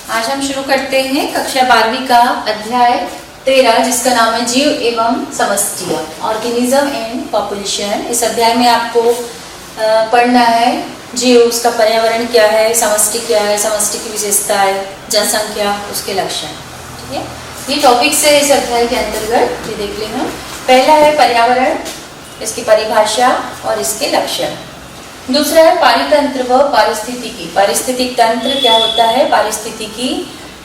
आज हम शुरू करते हैं कक्षा 12वीं का अध्याय 13 जिसका नाम है जीव एवं समष्टि, ऑर्गेनिज्म एंड पॉपुलेशन। इस अध्याय में आपको पढ़ना है जीव, उसका पर्यावरण क्या है, समष्टि क्या है, समष्टि की विशेषताएं, जनसंख्या, उसके लक्षण। ठीक है, ये टॉपिक्स है इस अध्याय के अंतर्गत। ये देख लें हम। पहला है पर्यावरण, इसकी परिभाषा और इसके लक्षण। दूसरा है पारितंत्र व पारिस्थितिकी। पारिस्थितिक तंत्र क्या होता है, पारिस्थितिकी,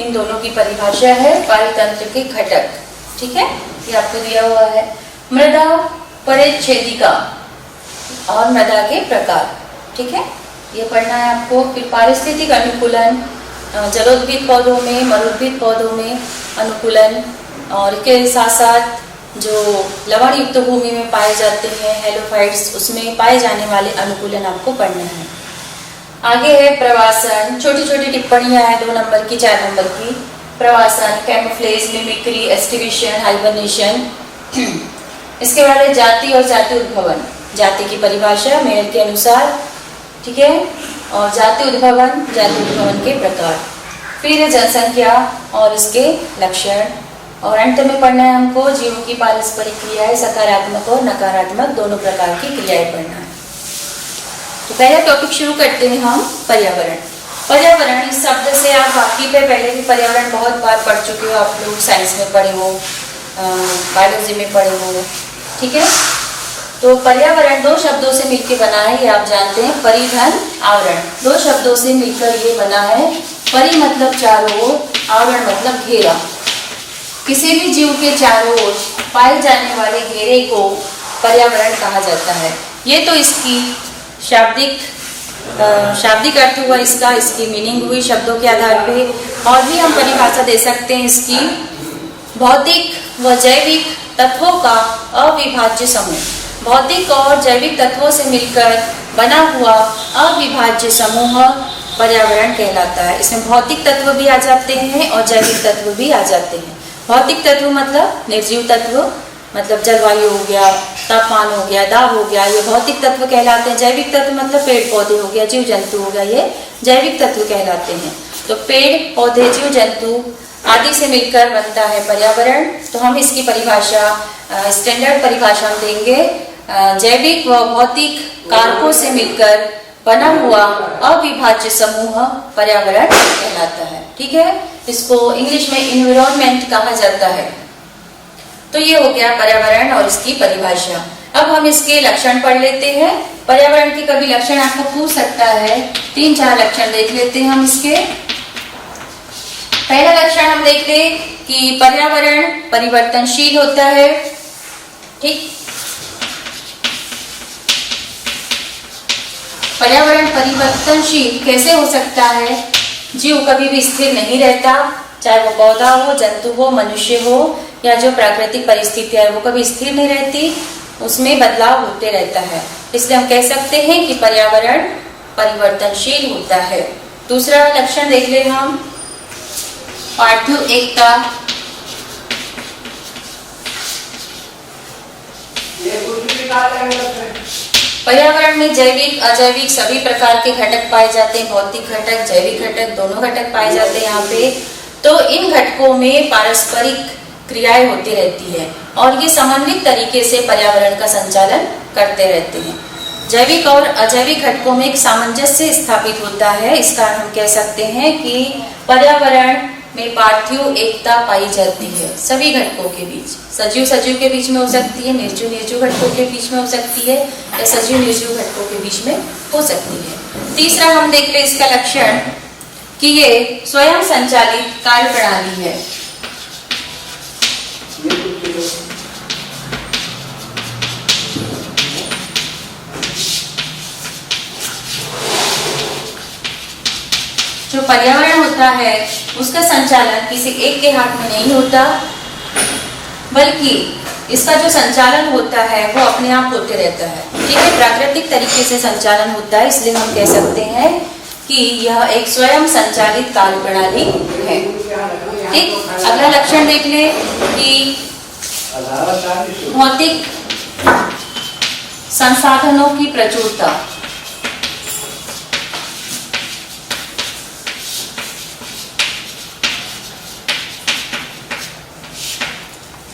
इन दोनों की परिभाषा है। पारितंत्र के घटक, ठीक है, ये आपको दिया हुआ है। मृदा परिच्छेदिका और मृदा के प्रकार, ठीक है, ये पढ़ना है आपको। फिर पारिस्थितिक अनुकूलन, जलोद्भिद पौधों में, मरुद्भिद पौधों में अनुकूलन, और इसके साथ साथ जो लवण युक्त भूमि में पाए जाते हैं हेलोफाइट्स, उसमें पाए जाने वाले अनुकूलन आपको पढ़ना है। आगे है प्रवासन, छोटी छोटी टिप्पणियां हैं 2 नंबर की, 4 नंबर की। प्रवासन, कैमोफ्लेज, मिमिक्री, एस्टिवेशन, हाइबरनेशन। इसके बाद है जाति और जाति उद्भवन। जाति की परिभाषा मेयर के अनुसार, ठीक है, और जाति उद्भवन, जाति उद्भवन के प्रकार। फिर है जनसंख्या और इसके लक्षण, और अंत में पढ़ना है हमको जीवों की पारस्परिक क्रियाएं, सकारात्मक और नकारात्मक दोनों प्रकार की क्रियाएं पढ़ना है। तो पहला टॉपिक शुरू करते हैं हम, पर्यावरण। पर्यावरण इस शब्द से आप वाकिफ है, पहले भी पर्यावरण बहुत बार पढ़ चुके हो, आप लोग साइंस में पढ़े हो, बायोलॉजी में पढ़े हो, ठीक है। तो पर्यावरण 2 शब्दों से मिलकर बना है, ये आप जानते हैं। परिधन, आवरण, 2 शब्दों से मिलकर ये बना है। परि मतलब चारों ओर, आवरण मतलब घेरा। किसी भी जीव के चारों ओर पाए जाने वाले घेरे को पर्यावरण कहा जाता है। ये तो इसकी शाब्दिक अर्थ हुआ इसका, इसकी मीनिंग हुई शब्दों के आधार पे। और भी हम परिभाषा दे सकते हैं इसकी, भौतिक व जैविक तत्वों का अविभाज्य समूह। भौतिक और जैविक तत्वों से मिलकर बना हुआ अविभाज्य समूह पर्यावरण कहलाता है। इसमें भौतिक तत्व भी आ जाते हैं और जैविक तत्व भी आ जाते हैं। भौतिक तत्व मतलब निर्जीव तत्व, मतलब जलवायु हो गया, तापमान हो गया, दाब हो गया, ये भौतिक तत्व कहलाते हैं। जैविक तत्व मतलब पेड़ पौधे हो गया, जीव जंतु हो गया, ये जैविक तत्व कहलाते हैं। तो पेड़ पौधे, जीव जंतु आदि से मिलकर बनता है पर्यावरण। तो हम इसकी परिभाषा, स्टैंडर्ड परिभाषा हम देंगे, जैविक व भौतिक कारकों से मिलकर बना हुआ अविभाज्य समूह पर्यावरण कहलाता है, ठीक है। इसको इंग्लिश में एनवायरनमेंट कहा जाता है। तो ये हो गया पर्यावरण और इसकी परिभाषा। अब हम इसके लक्षण पढ़ लेते हैं। पर्यावरण के कभी लक्षण आपको पूछ सकता है, 3-4 लक्षण देख लेते हैं हम इसके। पहला लक्षण हम देखते हैं कि पर्यावरण परिवर्तनशील होता है, ठीक। पर्यावरण परिवर्तनशील कैसे हो सकता है? जीव कभी भी स्थिर नहीं रहता, चाहे वो पौधा हो, जंतु हो, मनुष्य हो, या जो प्राकृतिक परिस्थितियां है वो कभी स्थिर नहीं रहती, उसमें बदलाव होते रहता है। इसलिए हम कह सकते हैं कि पर्यावरण परिवर्तनशील होता है। दूसरा लक्षण देख ले हम, पार्थिव एकता। पर्यावरण में जैविक अजैविक सभी प्रकार के घटक पाए जाते हैं। भौतिक घटक, जैविक घटक, दोनों घटक पाए जाते हैं यहाँ पे। तो इन घटकों में पारस्परिक क्रियाएं होती रहती है और ये समन्वित तरीके से पर्यावरण का संचालन करते रहते हैं। जैविक और अजैविक घटकों में एक सामंजस्य स्थापित होता है। इस कारण हम कह सकते हैं कि पर्यावरण में पार्थिव एकता पाई जाती है सभी घटकों के बीच। सजीव के बीच में हो सकती है, निर्जीव घटकों के बीच में हो सकती है, या सजीव निर्जीव घटकों के बीच में हो सकती है। तीसरा हम देख ले इसका लक्षण कि ये स्वयं संचालित कार्य प्रणाली है। जो पर्यावरण होता है उसका संचालन किसी एक के हाथ में नहीं होता, बल्कि इसका जो संचालन होता है वो अपने आप होते रहता है, ठीक है। प्राकृतिक तरीके से संचालन होता है, इसलिए हम कह सकते हैं कि यह एक स्वयं संचालित कार्य प्रणाली है, ठीक। अगला लक्षण देख ले कि भौतिक संसाधनों की प्रचुरता।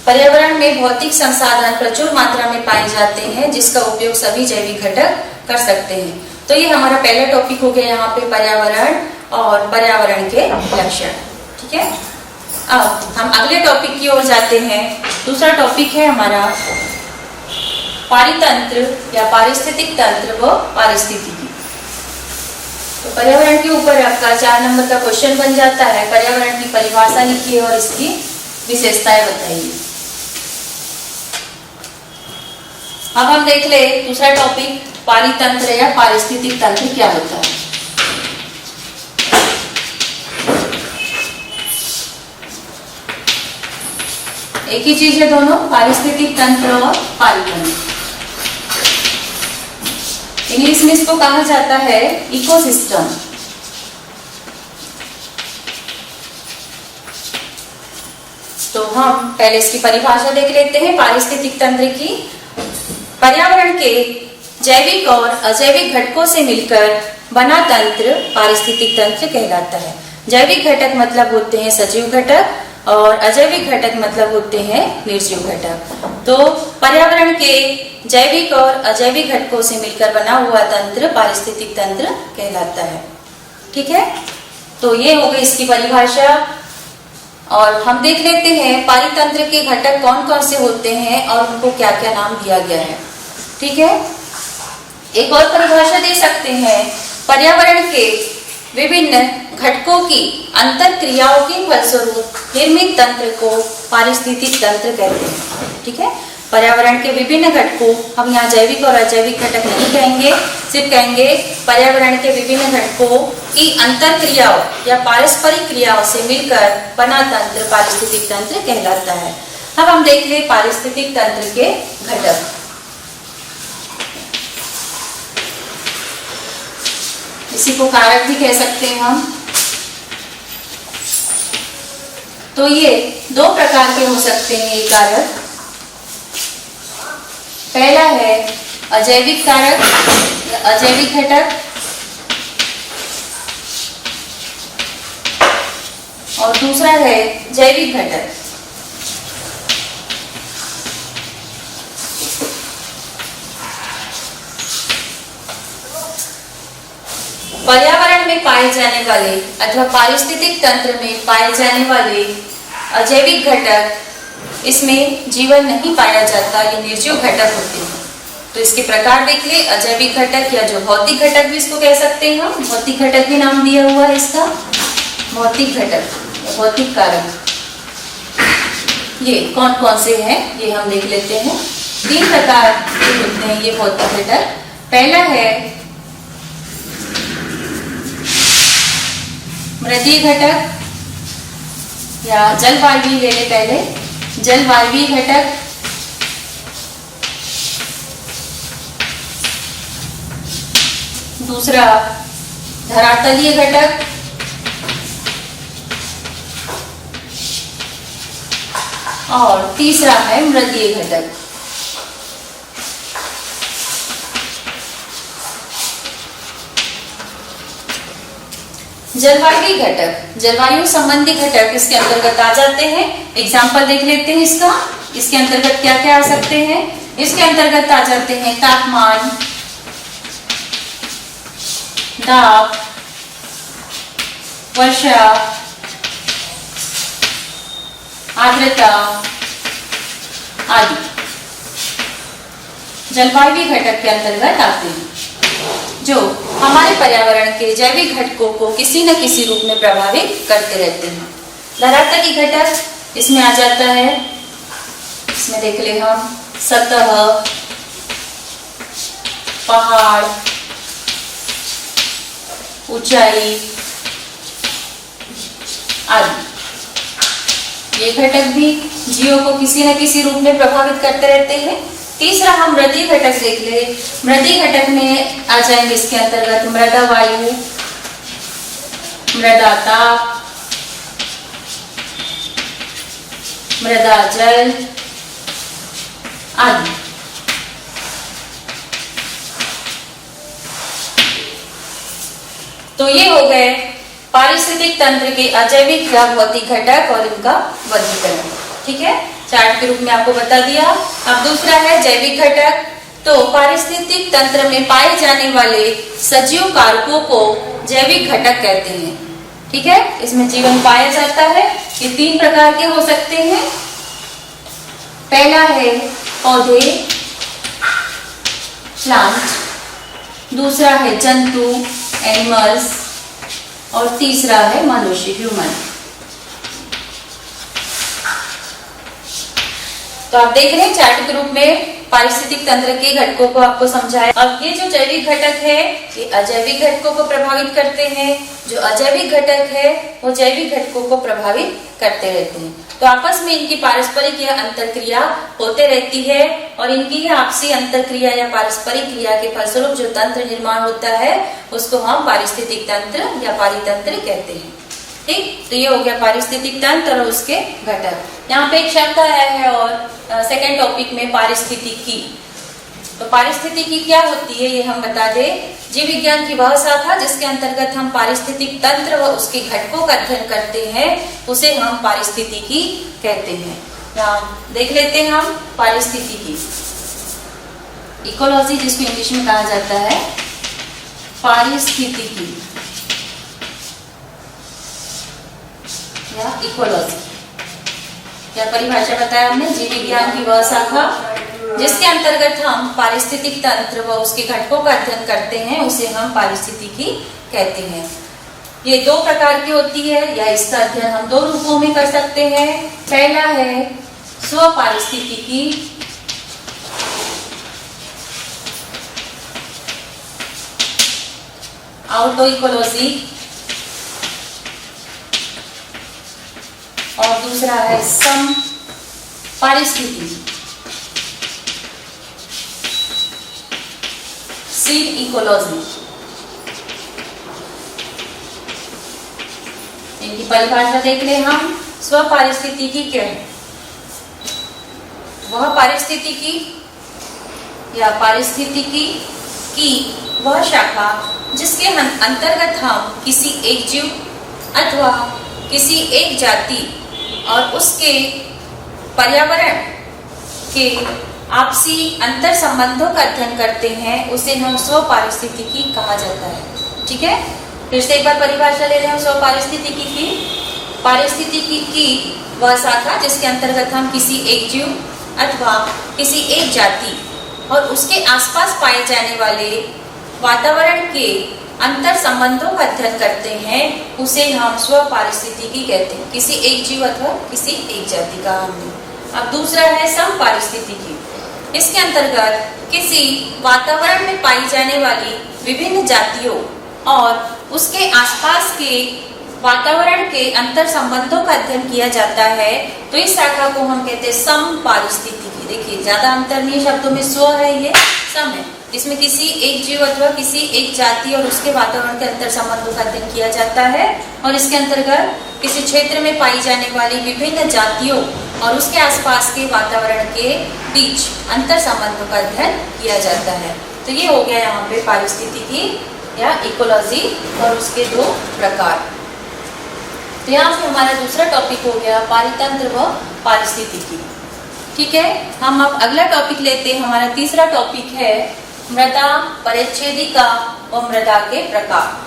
पर्यावरण में भौतिक संसाधन प्रचुर मात्रा में पाए जाते हैं जिसका उपयोग सभी जैविक घटक कर सकते हैं। तो ये हमारा पहला टॉपिक हो गया यहाँ पे पर्यावरण और पर्यावरण के लक्षण। ठीक है, अब हम अगले टॉपिक की ओर जाते हैं। दूसरा टॉपिक है हमारा पारितंत्र या पारिस्थितिक तंत्र व पारिस्थितिकी। तो पर्यावरण के ऊपर आपका 4 नंबर का क्वेश्चन बन जाता है। पर्यावरण की परिभाषा लिखिए और इसकी विशेषताएं बताइए। अब हम देख ले दूसरा टॉपिक पारितंत्र या पारिस्थितिक तंत्र क्या होता है। एक ही चीज है दोनों, पारिस्थितिक तंत्र और पारितंत्र। इंग्लिश में इसको कहा जाता है इकोसिस्टम। तो हम पहले इसकी परिभाषा देख लेते हैं पारिस्थितिक तंत्र की। पर्यावरण के जैविक और अजैविक घटकों से मिलकर बना तंत्र पारिस्थितिक तंत्र कहलाता है। जैविक घटक मतलब होते हैं सजीव घटक और अजैविक घटक मतलब होते हैं निर्जीव घटक। तो पर्यावरण के जैविक और अजैविक घटकों से मिलकर बना हुआ तंत्र पारिस्थितिक तंत्र कहलाता है। ठीक है, तो ये हो गई इसकी परिभाषा। और हम देख लेते हैं पारितंत्र के घटक कौन कौन से होते हैं और उनको क्या क्या नाम दिया गया है। ठीक है, एक और परिभाषा दे सकते हैं, पर्यावरण के विभिन्न घटकों की अंतर क्रियाओं के फलस्वरूप निर्मित तंत्र को पारिस्थितिक तंत्र कहते हैं। ठीक है, पर्यावरण के विभिन्न घटकों, हम यहाँ जैविक और अजैविक घटक नहीं कहेंगे, सिर्फ कहेंगे पर्यावरण के विभिन्न घटकों की अंतर क्रियाओं या पारस्परिक क्रियाओं से मिलकर बना तंत्र पारिस्थितिक तंत्र कहलाता है। अब हम देख ले पारिस्थितिक तंत्र के घटक। इसी को कारक भी कह सकते हैं हम। तो ये 2 प्रकार के हो सकते हैं ये कारक। पहला है अजैविक कारक या अजैविक घटक और दूसरा है जैविक घटक। पर्यावरण में पाए जाने वाले अथवा पारिस्थितिक तंत्र में पाए जाने वाले अजैविक घटक, इसमें जीवन नहीं पाया जाता, ये निर्जीव घटक होते हैं। तो इसके प्रकार देख ले, अजैविक घटक या जो भौतिक घटक भी इसको कह सकते हैं हम, भौतिक घटक भी नाम दिया हुआ है इसका, भौतिक घटक या भौतिक कारक। ये कौन कौन से हैं ये हम देख लेते हैं। 3 प्रकार के होते हैं ये भौतिक घटक। पहला है मृदीय घटक या जलवायवीय ले ले पहले, जलवायवीय घटक। दूसरा धरातलीय घटक और तीसरा है मृदीय घटक। जलवायु घटक, जलवायु संबंधी घटक इसके अंतर्गत आ जाते हैं। एग्जाम्पल देख लेते हैं इसका। इसके अंतर्गत क्या क्या आ सकते हैं? इसके अंतर्गत आ जाते हैं तापमान, दाब, वर्षा, आर्द्रता आदि जलवायु घटक के अंतर्गत आते हैं, जो हमारे पर्यावरण के जैविक घटकों को किसी न किसी रूप में प्रभावित करते रहते हैं। धरातली घटक इसमें आ जाता है। इसमें देख ले हम सतह, पहाड़, ऊंचाई आदि। ये घटक भी जीवों को किसी न किसी रूप में प्रभावित करते रहते हैं। तीसरा हम मृदीय घटक देख ले। मृदीय घटक में आ जाएंगे इसके अंतर्गत मृदा वायु, मृदा ताप, मृदा जल आदि। तो ये हो गए पारिस्थितिक तंत्र के अजैविक या भौतिक घटक और इनका वर्गीकरण। ठीक है। चार्ट के रूप में आपको बता दिया। अब दूसरा है जैविक घटक। तो पारिस्थितिक तंत्र में पाए जाने वाले सजीव कारकों को जैविक घटक कहते हैं। ठीक है, इसमें जीवन पाया जाता है। ये 3 प्रकार के हो सकते हैं। पहला है पौधे, प्लांट, दूसरा है जंतु, एनिमल्स, और तीसरा है मनुष्य, ह्यूमन। तो आप देख रहे हैं चार्ट के रूप में पारिस्थितिक तंत्र के घटकों को आपको समझाया। अब ये जो जैविक घटक है ये अजैविक घटकों को प्रभावित करते हैं, जो अजैविक घटक है वो जैविक घटकों को प्रभावित करते रहते हैं। तो आपस में इनकी पारस्परिक या अंतरक्रिया होते रहती है और इनकी ही आपसी अंतरक्रिया या पारस्परिक क्रिया के फलस्वरूप जो तंत्र निर्माण होता है उसको हम पारिस्थितिक तंत्र या पारितंत्र कहते हैं। ठीक, तो ये हो गया पारिस्थितिक तंत्र और उसके घटक। यहाँ पे एक शब्द आया है और सेकेंड टॉपिक में पारिस्थितिकी। तो पारिस्थितिकी क्या होती है ये हम बता दें। जीव विज्ञान की वह शाखा जिसके अंतर्गत हम पारिस्थितिक तंत्र व उसके घटकों का अध्ययन करते हैं उसे हम पारिस्थितिकी कहते हैं। यहाँ देख लेते हैं हम पारिस्थितिकी। इकोलॉजी जिसको इंग्लिश में कहा जाता है, पारिस्थितिकी या इकोलॉजी। क्या परिभाषा बताया हमने? जीव विज्ञान की वह शाखा जिसके अंतर्गत हम पारिस्थितिक तंत्र व उसके घटकों का अध्ययन करते हैं उसे हम पारिस्थितिकी कहते हैं। ये 2 प्रकार की होती है या इसका अध्ययन हम 2 रूपों में कर सकते हैं। पहला है स्वपारिस्थितिकी, आउटडोर इकोलॉजी, और दूसरा है सम पारिस्थितिकी, सीड इकोलॉजी। इनकी परिभाषा देख ले हम। स्वपारिस्थितिकी क्या है? वह पारिस्थितिकी या पारिस्थितिकी की वह शाखा जिसके अंतर्गत हम किसी एक जीव अथवा किसी एक जाति और उसके पर्यावरण के आपसी अंतर संबंधों का अध्ययन करते हैं उसे हम स्वपारिस्थितिकी कहा जाता है। ठीक है, फिर से एक बार परिभाषा ले रहे हैं स्वपारिस्थितिकी की। पारिस्थितिकी की वह शाखा जिसके अंतर्गत हम किसी एक जीव अथवा किसी एक जाति और उसके आसपास पाए जाने वाले वातावरण के अंतर संबंधों का अध्ययन करते हैं उसे हम स्वपारिस्थितिकी कहते हैं। किसी एक जीव अथवा किसी एक जाति का हमने। अब दूसरा है सम पारिस्थितिकी। इसके अंतर्गत किसी वातावरण में पाई जाने वाली विभिन्न जातियों और उसके आसपास के वातावरण के अंतर संबंधों का अध्ययन किया जाता है। तो इस शाखा को हम कहते हैं सम पारिस्थितिकी। देखिए ज्यादा अंतर नहीं, शब्दों में स्व है, ये सम है। इसमें किसी एक जीव अथवा किसी एक जाति और उसके वातावरण के अंतर संबंधों का अध्ययन किया जाता है और इसके अंतर्गत किसी क्षेत्र में पाई जाने वाली विभिन्न जातियों और उसके आसपास के वातावरण के बीच अंतर संबंधों का अध्ययन किया जाता है। तो ये हो गया यहाँ पे पारिस्थितिकी या इकोलॉजी और उसके 2 प्रकार। तो यहाँ पे हमारा दूसरा टॉपिक हो गया पारितंत्र व पारिस्थितिकी। ठीक है, हम अब अगला टॉपिक लेते हैं। हमारा तीसरा टॉपिक है मृदा परिच्छेदिका व मृदा के प्रकार।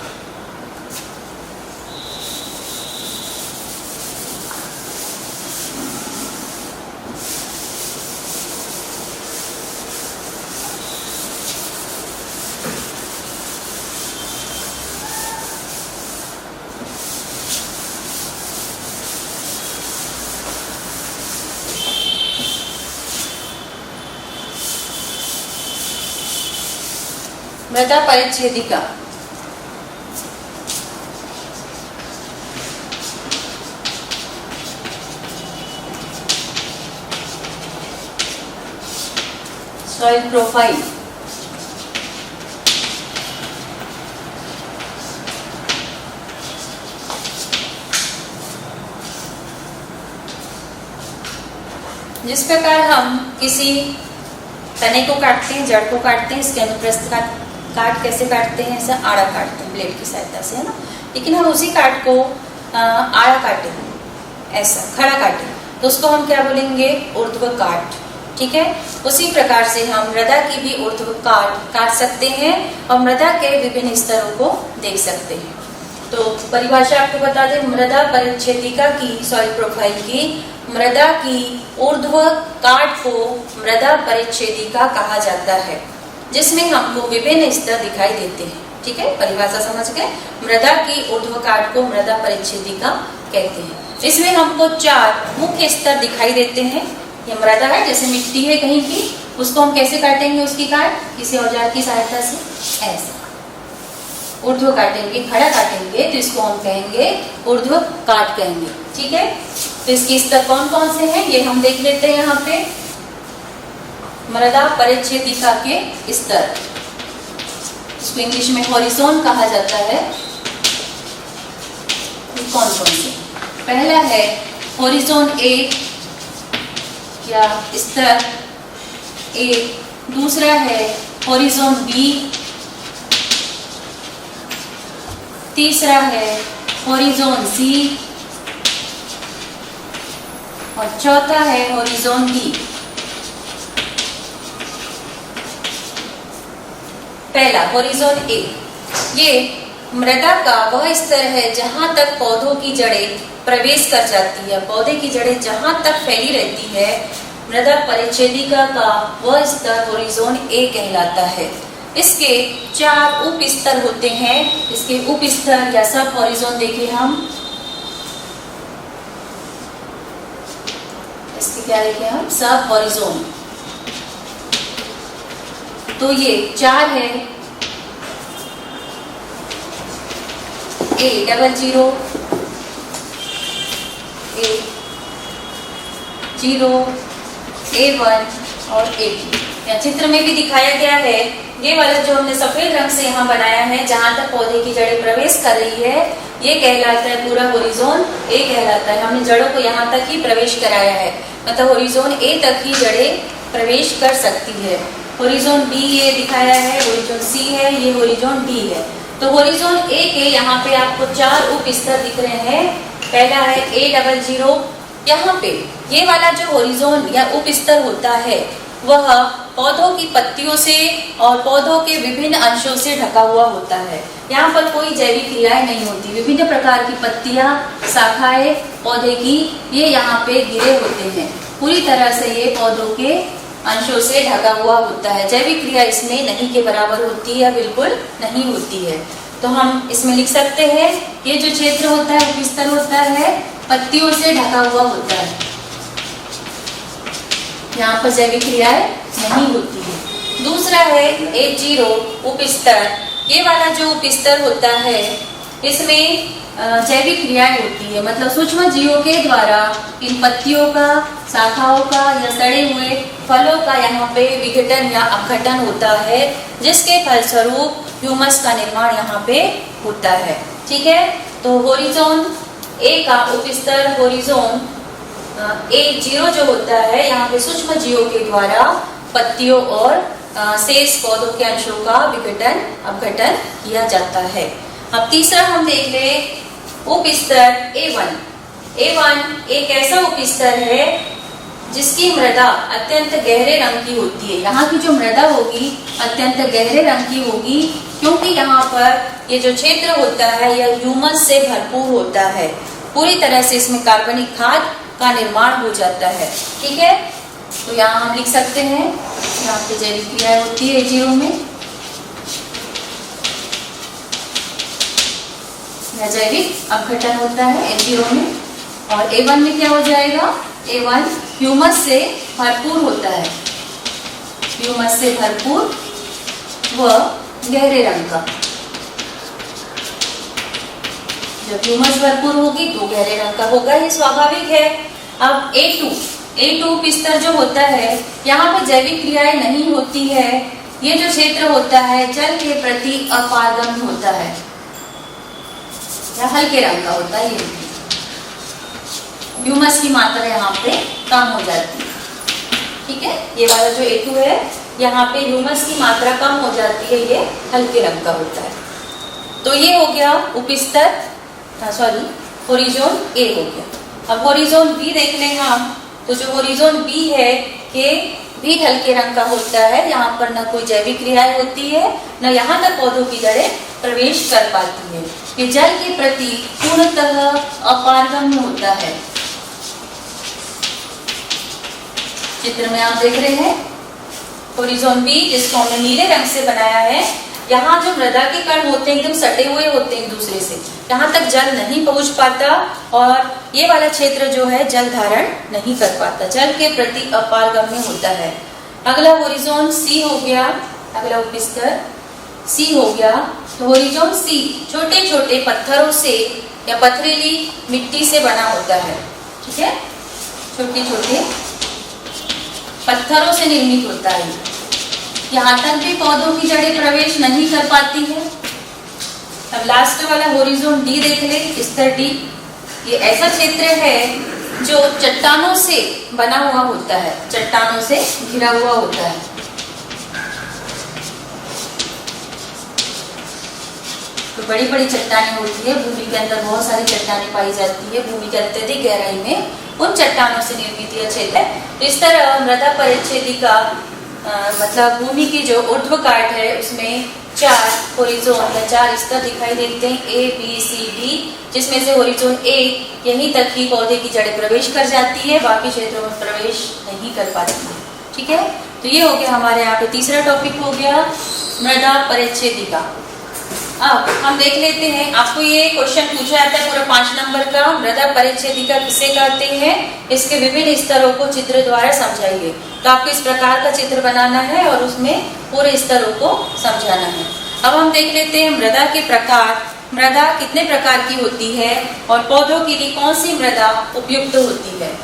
मृदा परिच्छेदिका। Soil profile. जिस प्रकार हम किसी तने को काटते हैं, जड़ को काटते हैं, इसके अनुप्रस्थ काट कैसे काटते हैं, ऐसा आड़ा काटते हैं ब्लेड की सहायता से, है ना। लेकिन हम उसी काट को आड़ा काटे, ऐसा खड़ा काटे, तो उसको हम क्या बोलेंगे, ऊर्ध्वकाट। ठीक है, उसी प्रकार से हम मृदा की भी ऊर्ध्वकाट काट सकते हैं और मृदा के विभिन्न स्तरों को देख सकते हैं। तो परिभाषा आपको बता दें, मृदा परिच्छेदिका की सॉइल प्रोफाइल की मृदा की ऊर्ध्वकाट को मृदा परिच्छेदिका कहा जाता है, जिसमें हमको विभिन्न स्तर दिखाई देते हैं। ठीक है, परिभाषा समझ गए। मृदा की ऊर्ध्वकाट को मृदा परिच्छेदिका कहते हैं। इसमें हमको 4 मुख्य स्तर दिखाई देते हैं। ये मृदा है, जैसे मिट्टी है कहीं की, उसको हम कैसे काटेंगे, उसकी काट किसी औजार की सहायता से, ऐसे ऊर्ध्व काटेंगे, खड़ा काटेंगे, तो इसको हम कहेंगे ऊर्ध्व काट कहेंगे। ठीक है, तो इसके स्तर कौन कौन से हैं ये हम देख लेते हैं। यहाँ पे मृदा परिच्छेदिका के स्तर, इसको इंग्लिश में हॉरिजोन कहा जाता है। कौन कौन से, पहला है हॉरिजोन ए या स्तर ए, दूसरा है हॉरिजोन बी, तीसरा है हॉरिजोन सी और चौथा है हॉरिजोन डी। पहला हॉरिजोन ए, ये मृदा का वह स्तर है जहां तक पौधों की जड़ें प्रवेश कर जाती है। पौधे की जड़ें जहां तक फैली रहती है, मृदा परिच्छेदिका का वह स्तर हॉरिजोन ए कहलाता है। इसके 4 उप स्तर होते हैं। इसके उप स्तर या सब हॉरिजोन देखिए हम, इसके क्या देखें हम, सब हॉरिजोन। तो ये 4 है, A00, A0, A1 और A2। यहाँ चित्र में भी दिखाया गया है। ये वाला जो हमने सफेद रंग से यहाँ बनाया है, जहां तक पौधे की जड़ें प्रवेश कर रही है, ये कहलाता है पूरा हॉरिजोन ए कहलाता है। हमने जड़ों को यहाँ तक ही प्रवेश कराया है, मतलब हॉरिजोन ए तक ही जड़ें प्रवेश कर सकती है। हॉरिजोन बी ये दिखाया है, हॉरिजोन सी है, ये हॉरिजोन डी है। तो हॉरिजोन ए के यहाँ पे आपको 4 उप स्तर दिख रहे हैं। पहला है A00। यहाँ पे ये वाला जो हॉरिजोन या उप स्तर होता है, वह पौधों की पत्तियों से और पौधों के विभिन्न अंशों से ढका हुआ होता है। यहाँ पर कोई जैविक क्रियाएं नहीं होती। विभिन्न प्रकार की पत्तियां, शाखाएं पौधे की, ये यहाँ पे घिरे होते हैं। पूरी तरह से ये पौधों के अंशों से ढका हुआ होता है। जैविक क्रिया इसमें नहीं के बराबर होती है, बिल्कुल नहीं होती है। तो हम इसमें लिख सकते हैं, ये जो क्षेत्र होता है, उपस्तर होता है, पत्तियों से ढका हुआ होता है। यहाँ पर जैविक क्रियाएं नहीं होती है। दूसरा है A0 उपस्तर। ये वाला जो उपस्तर होता है, इसमें जैविक क्रियाएं होती है, मतलब सूक्ष्म जीवों के द्वारा इन पत्तियों का, शाखाओं का या सड़े हुए फलों का यहाँ पे विघटन या अपघटन होता है, जिसके फलस्वरूप ह्यूमस का निर्माण यहाँ पे होता है। ठीक है, तो हॉरिजोन ए का उपस्तर हॉरिजोन A0 जो होता है, यहाँ पे सूक्ष्म जीवों के द्वारा पत्तियों और शेष पौधों के अंशों का विघटन अपघटन किया जाता है। अब तीसरा हम देख ले उपस्तर A1। A1 एक ऐसा उपस्तर है जिसकी मृदा अत्यंत गहरे रंग की होती है। यहाँ की जो मृदा होगी अत्यंत गहरे रंग की होगी, क्योंकि यहाँ पर ये जो क्षेत्र होता है यह ह्यूमस से भरपूर होता है। पूरी तरह से इसमें कार्बनिक खाद का निर्माण हो जाता है। ठीक है, तो यहाँ हम लिख सकते हैं, यहाँ पे जैविक क्रिया होती है A0 में, जैविक अपघटन होता है A0 में। और A1 में क्या हो जाएगा, A1 ह्यूमस से भरपूर होता है, ह्यूमस से भरपूर व गहरे रंग का। जब ह्यूमस भरपूर होगी तो गहरे रंग का होगा, ये स्वाभाविक है। अब A2 उपस्तर जो होता है, यहाँ पे जैविक क्रियाएं नहीं होती है। ये जो क्षेत्र होता है जल के प्रति अपारगम्य होता है या हल्के रंग का होता है। ये ह्यूमस की मात्रा यहाँ पे कम हो जाती है। ठीक है, ये वाला जो A2 है, यहाँ पे ह्यूमस की मात्रा कम हो जाती है, ये हल्के रंग का होता है। तो ये हो गया उपस्तर, हॉरिजोन ए हो गया। अब होरिजोन बी देख लें हम, तो जो होरिजोन बी है ये भी हल्के रंग का होता है। यहाँ पर न कोई जैविक क्रियाएं होती है, न यहाँ तक पौधों की जड़ें प्रवेश कर पाती है। ये जल के प्रति पूर्णतः अपारगम्य होता है। चित्र में आप देख रहे हैं होरिजोन बी, जिसको हमने नीले रंग से बनाया है। यहाँ जो मृदा के कण होते हैं एकदम सटे हुए होते हैं एक दूसरे से, यहाँ तक जल नहीं पहुंच पाता और ये वाला क्षेत्र जो है जल धारण नहीं कर पाता, जल के प्रति अपारगम्य होता है। अगला होरिजोन सी हो गया, अगला उपस्तर सी हो गया। तो होरिजोन सी छोटे छोटे पत्थरों से या पथरीली मिट्टी से बना होता है, ठीक है, छोटे छोटे पत्थरों से निर्मित होता है। यहाँ तक भी पौधों की जड़ें प्रवेश नहीं कर पाती है। अब लास्ट वाला होरिजोन डी देख ले, स्तर डी। ये ऐसा क्षेत्र है जो चट्टानों से बना हुआ होता है, चट्टानों से घिरा हुआ होता है। तो बड़ी बड़ी चट्टानें होती है, भूमि के अंदर बहुत सारी चट्टानें पाई जाती है, भूमि के अत्यधिक गहराई में उन चट्टानों से निर्मित यह क्षेत्र है। तो इस तरह मृदा परिच्छेदिका मतलब भूमि की जो ऊर्ध्व काट है उसमें 4 होरिजोन या 4 स्तर दिखाई देते हैं, ए बी सी डी, जिसमें से होरिजोन ए यहीं तक ही पौधे की जड़ें प्रवेश कर जाती है, बाकी क्षेत्रों में प्रवेश नहीं कर पाती है। ठीक है, तो ये हो गया हमारे यहाँ पे तीसरा टॉपिक हो गया मृदा परिच्छेदिका। अब हम देख लेते हैं, आपको ये क्वेश्चन पूछा जाता है पूरा 5 नंबर का, मृदा परिच्छेदिका किसे कहते हैं, इसके विभिन्न स्तरों को चित्र द्वारा समझाइए। तो आपको इस प्रकार का चित्र बनाना है और उसमें पूरे स्तरों को समझाना है। अब हम देख लेते हैं मृदा के प्रकार, मृदा कितने प्रकार की होती है और पौधों के लिए कौन सी मृदा उपयुक्त होती है।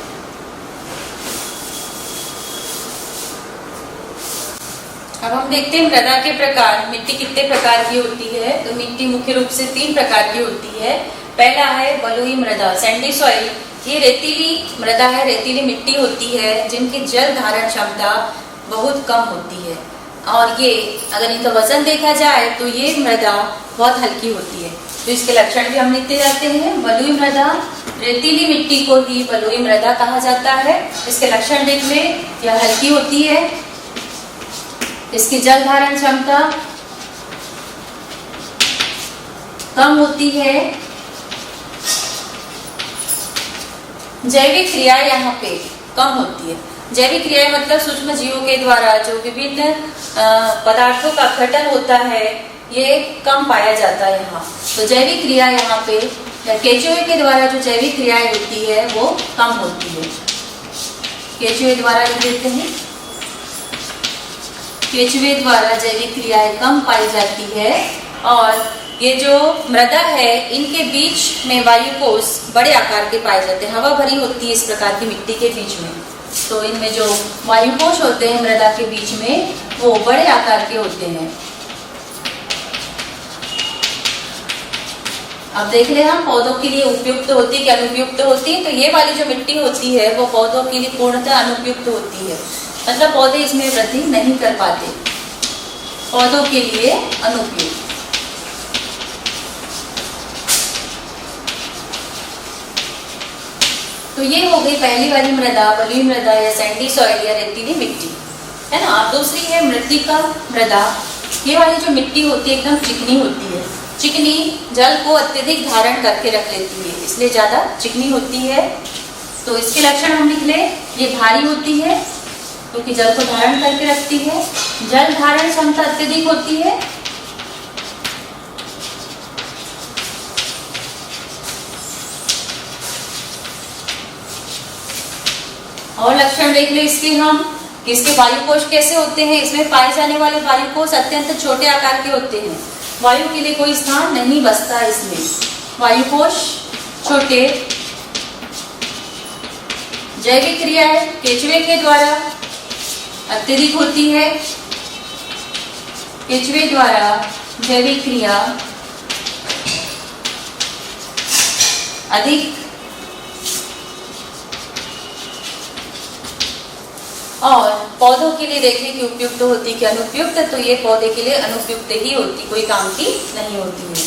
अब हम देखते हैं मृदा के प्रकार, मिट्टी कितने प्रकार की होती है। तो मिट्टी मुख्य रूप से 3 प्रकार की होती है। पहला है बलुई मृदा, सैंडी सॉइल। ये रेतीली मृदा है, रेतीली मिट्टी होती है जिनकी जल धारण क्षमता बहुत कम होती है और ये अगर इनका वजन देखा जाए तो ये मृदा बहुत हल्की होती है। तो इसके लक्षण भी हम लिखते जाते हैं। बलुई मृदा, रेतीली मिट्टी को ही बलुई मृदा कहा जाता है। इसके लक्षण देख ले, यह हल्की होती है, इसकी जल धारण क्षमता कम होती है, जैविक क्रिया यहाँ पे कम होती है। जैविक क्रिया मतलब सूक्ष्म जीवों के द्वारा जो विभिन्न पदार्थों का गठन होता है ये कम पाया जाता है यहाँ। तो जैविक क्रिया यहाँ पे केंचुए के द्वारा जो जैविक क्रियाएं होती है वो कम होती है। केंचुए द्वारा लिख देते हैं, केंचुए द्वारा जैविक क्रियाएं कम पाई जाती है। और ये जो मृदा है इनके बीच में वायु कोश बड़े आकार के पाए जाते हैं, हवा भरी होती है इस प्रकार की मिट्टी के बीच में। तो इनमें जो वायु कोश होते हैं मृदा के बीच में वो बड़े आकार के होते हैं। अब देख ले हम पौधों के लिए उपयुक्त होती है कि अनुपयुक्त होती है। तो ये वाली जो मिट्टी होती है वो पौधों के लिए पूर्णतः अनुपयुक्त होती है, मतलब पौधे इसमें वृद्धि नहीं कर पाते, पौधों के लिए अनुपयुक्त। तो ये हो गई पहली वाली मृदा, बलुई मृदा या सैंडी सॉइल या रेतीली मिट्टी, है ना। अब दूसरी है मृत्तिका मृदा। ये वाली जो मिट्टी होती है एकदम चिकनी होती है, चिकनी जल को अत्यधिक धारण करके रख लेती है, इसलिए ज्यादा चिकनी होती है। तो इसके लक्षण हम लिख ले, ये भारी होती है क्योंकि जल को धारण करके रखती है, जल धारण क्षमता अत्यधिक होती है, और लक्षण देख ले इसके हम कि इसके वायु कोश कैसे होते हैं। इसमें पाए जाने वाले वायु कोश अत्यंत छोटे आकार के होते हैं, वायु के लिए कोई स्थान नहीं बचता इसमें, वायु कोश छोटे। जैविक क्रियाएं केंचुए के द्वारा अत्यधिक होती है, केंचुए द्वारा जैविक क्रिया अधिक, और पौधों के लिए देखने की उपयुक्त होती कि अनुपयुक्त, तो ये पौधे के लिए अनुपयुक्त ही होती, कोई काम की नहीं होती है।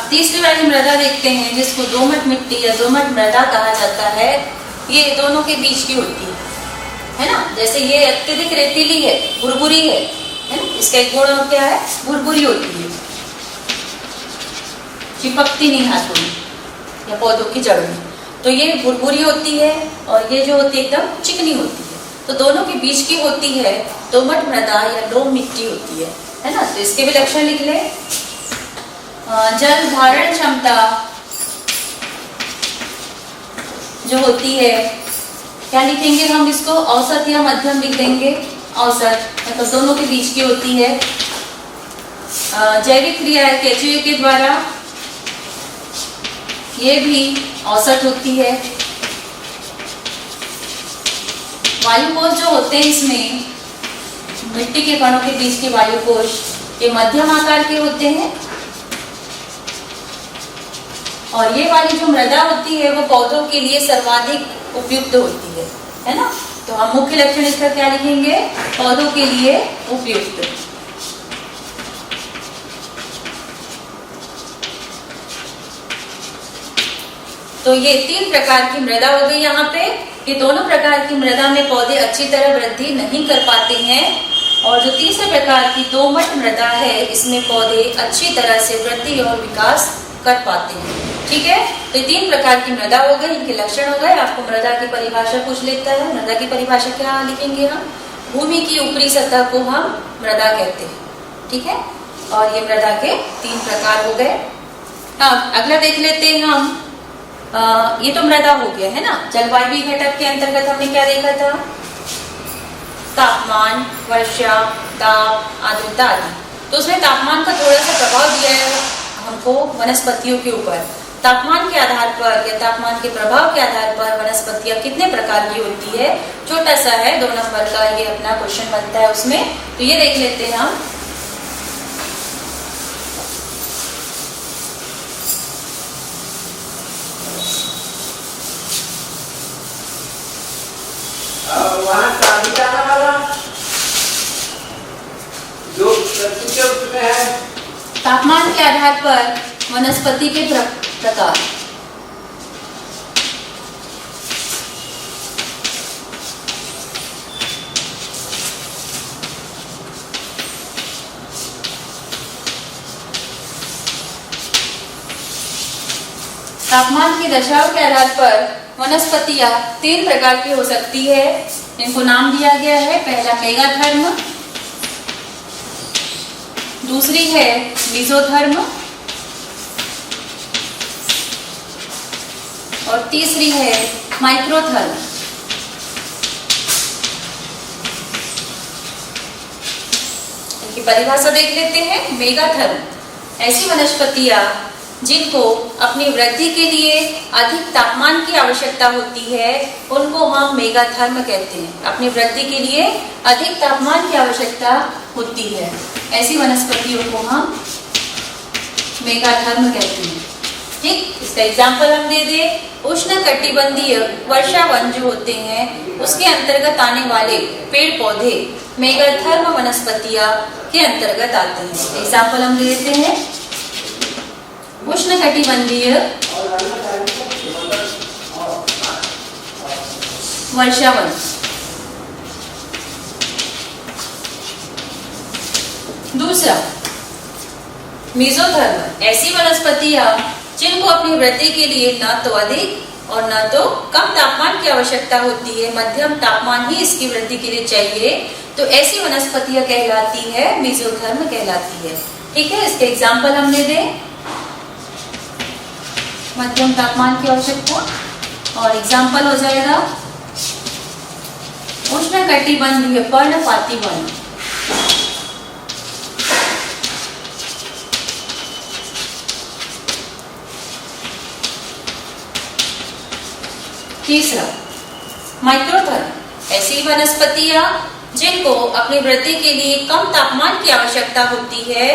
अब तीसरी वाली मृदा देखते हैं जिसको दोमट मिट्टी या दोमट मृदा कहा जाता है। ये दोनों के बीच की होती है ना। जैसे ये अत्यधिक रेतीली है, भुरभुरी है ना। इसका एक गुण क्या है, भुरभुरी होती है, चिपकती नहीं हाथों में या पौधों की जड़ों में। तो ये भुरभुरी होती है और ये जो होती है एकदम चिकनी होती है। तो दोनों के बीच की होती है दोमट मृदा या लोम मिट्टी होती है ना। तो इसके भी लक्षण लिख ले। जल धारण क्षमता जो होती है, क्या लिखेंगे हम इसको, औसत या मध्यम लिख देंगे। औसत मतलब दोनों के बीच की होती है। जैविक क्रिया है केचुए के द्वारा, ये भी औसत होती है। वायुकोश जो होते हैं इसमें, मिट्टी के कणों के बीच के वायुकोश, ये मध्यम आकार के होते हैं। और ये वाली जो मृदा होती है वो पौधों के लिए सर्वाधिक उपयुक्त होती है ना। तो हम मुख्य लक्षण इसका क्या लिखेंगे, पौधों के लिए उपयुक्त। तो ये 3 प्रकार की मृदा हो गई यहाँ पे। ये दोनों प्रकार की मृदा में पौधे अच्छी तरह वृद्धि नहीं कर पाते हैं, और जो तीसरे प्रकार की दोमट मृदा है इसमें पौधे अच्छी तरह से वृद्धि और विकास कर पाते हैं। ठीक है, तो ये 3 प्रकार की मृदा हो गई, इनके लक्षण हो गए। आपको मृदा की परिभाषा पूछ लेता है। मृदा की परिभाषा क्या लिखेंगे हम, भूमि की ऊपरी सतह को हम मृदा कहते हैं। ठीक है, और ये मृदा के 3 प्रकार हो गए। अब अगला देख लेते हैं हम। ये तो मृदा हो गया है ना। जलवायु घटक के अंतर्गत हमने क्या देखा था, तापमान, वर्षा, दाब, आर्द्रता आदि। तो उसमें तापमान का थोड़ा सा प्रभाव दिया है हमको वनस्पतियों के ऊपर। तापमान के आधार पर या तापमान के प्रभाव के आधार पर वनस्पतियां कितने प्रकार की होती है, छोटा सा है 2 नंबर का ये अपना क्वेश्चन बनता है उसमें। तो ये देख लेते हैं हम। वहाँ वाला जो उसमें है, तापमान के आधार पर वनस्पति के प्रकार। तापमान की दशाओं के आधार पर वनस्पतियां 3 प्रकार की हो सकती है। इनको नाम दिया गया है। पहला मेगाथर्म, दूसरी है मीजोथर्म और तीसरी है माइक्रोथर्म। इनकी परिभाषा देख लेते हैं। मेगाथर्म ऐसी वनस्पतियां जिनको अपनी वृद्धि के लिए अधिक तापमान की आवश्यकता होती है, उनको हम मेगाथर्म कहते हैं। अपनी वृद्धि के लिए अधिक तापमान की आवश्यकता होती है, ऐसी वनस्पतियों को हम मेगाथर्म कहते हैं। ठीक, इसका एग्जाम्पल हम दे दें। उष्णकटिबंधीय वर्षावन जो होते हैं उसके अंतर्गत आने वाले पेड़ पौधे मेगाथर्म वनस्पतियां के अंतर्गत आते हैं। एग्जाम्पल हम दे देते हैं। उष्णकटिबंधीय वर्षावन, दूसरा मीजोथर्म ऐसी वनस्पतियां जिनको अपनी वृद्धि के लिए न तो अधिक और न तो कम तापमान की आवश्यकता होती है, मध्यम तापमान ही इसकी वृद्धि के लिए चाहिए। तो ऐसी वनस्पतियां कहलाती है मीजोथर्म कहलाती है। ठीक है, इसके एग्जाम्पल हम दे दें। मध्यम तापमान की आवश्यकता और एग्जाम्पल हो जाएगा उष्णकटिबंधीय पर्णपाती वन। तीसरा माइक्रोथर्म ऐसी वनस्पतियां जिनको अपनी वृद्धि के लिए कम तापमान की आवश्यकता होती है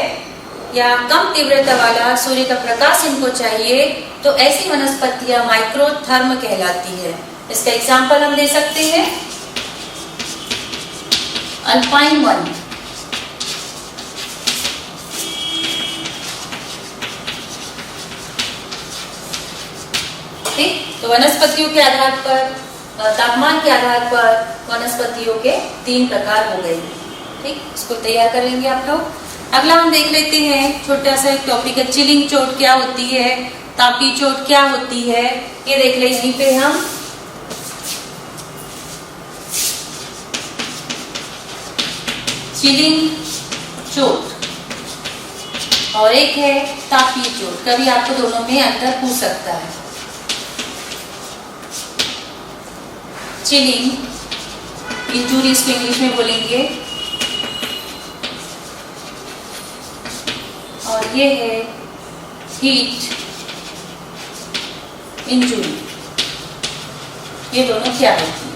या कम तीव्रता वाला सूर्य का प्रकाश इनको चाहिए, तो ऐसी वनस्पतियां माइक्रोथर्म कहलाती है। इसका एग्जाम्पल हम दे सकते हैं। अल्पाइन वन, ठीक, तो वनस्पतियों के आधार पर, तापमान के आधार पर वनस्पतियों के 3 प्रकार हो गए। ठीक, इसको तैयार कर लेंगे आप लोग। अगला हम देख लेते हैं, छोटा सा एक टॉपिक है, चिलिंग चोट क्या होती है, तापीय चोट क्या होती है, ये देख ले यहीं पे हम। चिलिंग चोट और एक है तापीय चोट। कभी आपको दोनों में अंतर पूछ सकता है। चिलिंग इंजूरी इसको इंग्लिश में बोलेंगे, और ये है हीट इंजूरी। ये दोनों क्या होती है?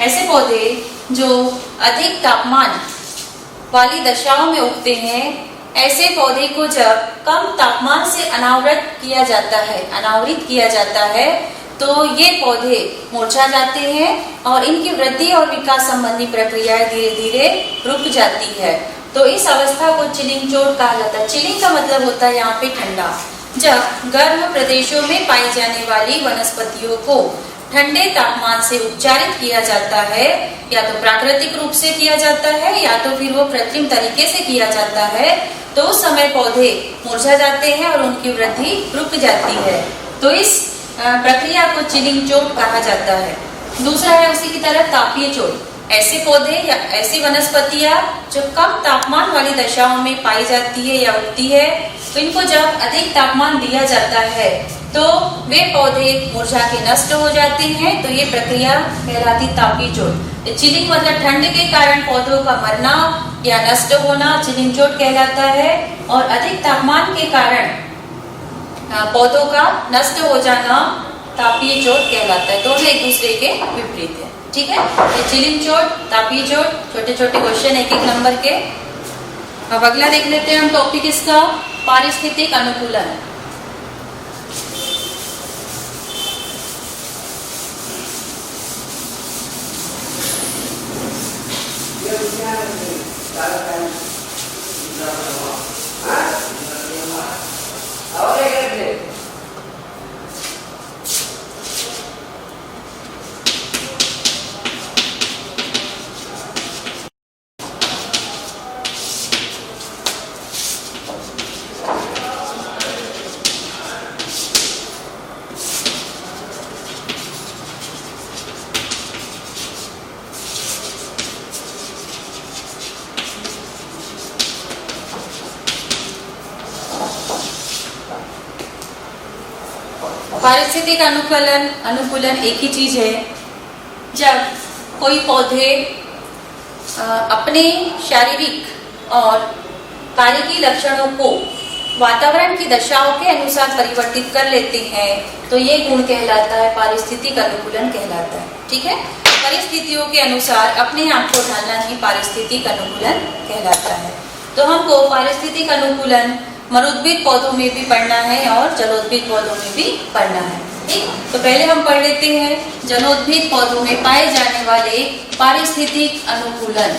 ऐसे पौधे जो अधिक तापमान वाली दशाओं में उगते हैं, ऐसे पौधे को जब कम तापमान से अनावृत किया जाता है तो ये पौधे मुरझा जाते हैं और इनकी वृद्धि और विकास संबंधी प्रक्रियाएं धीरे धीरे रुक जाती है। तो इस अवस्था को चिलिंग चोट कहा जाता है। चिलिंग का मतलब होता है यहाँ पे ठंडा। जब गर्म प्रदेशों में पाई जाने वाली वनस्पतियों को ठंडे तापमान से उपचारित किया जाता है, या तो प्राकृतिक रूप से किया जाता है या तो फिर वो कृत्रिम तरीके से किया जाता है, तो उस समय पौधे मुरझा जाते हैं और उनकी वृद्धि रुक जाती है। तो इस प्रक्रिया को चिलिंग चोट कहा जाता है। दूसरा है उसी की तरह तापीय चोट। ऐसे पौधे या ऐसी वनस्पतियां जो कम तापमान वाली दशाओं में पाई जाती है या उगती है, तो इनको जब अधिक तापमान दिया जाता है तो वे पौधे मुरझा के नष्ट हो जाते हैं। तो ये प्रक्रिया कहलाती तापीय चोट। चिलिंग मतलब ठंड के कारण पौधों का मरना या नष्ट होना चिलिंग चोट कहलाता है, और अधिक तापमान के कारण पौधों का नष्ट हो जाना तापीय चोट कहलाता है। दोनों एक दूसरे के विपरीत है। ठीक है, ये चिलिंग चोट, तापीय चोट, छोटे छोटे क्वेश्चन एक नंबर के। अब अगला देख लेते हैं हम टॉपिक इसका, पारिस्थितिक अनुकूलन। पारिस्थितिक अनुकूलन एक ही चीज है। जब कोई पौधे अपने शारीरिक और कार्यकी लक्षणों को वातावरण की दशाओं के अनुसार परिवर्तित कर लेते हैं, तो ये गुण कहलाता है पारिस्थितिक अनुकूलन कहलाता है। ठीक है, परिस्थितियों के अनुसार अपने आप को ढालना ही पारिस्थितिक अनुकूलन कहलाता है। तो हमको पारिस्थितिक अनुकूलन मरुद्भिद पौधों में भी पढ़ना है और जलोद्भिद पौधों में भी पढ़ना है। ठीक, तो पहले हम पढ़ लेते हैं जलोद्भिद पौधों में पाए जाने वाले पारिस्थितिक अनुकूलन।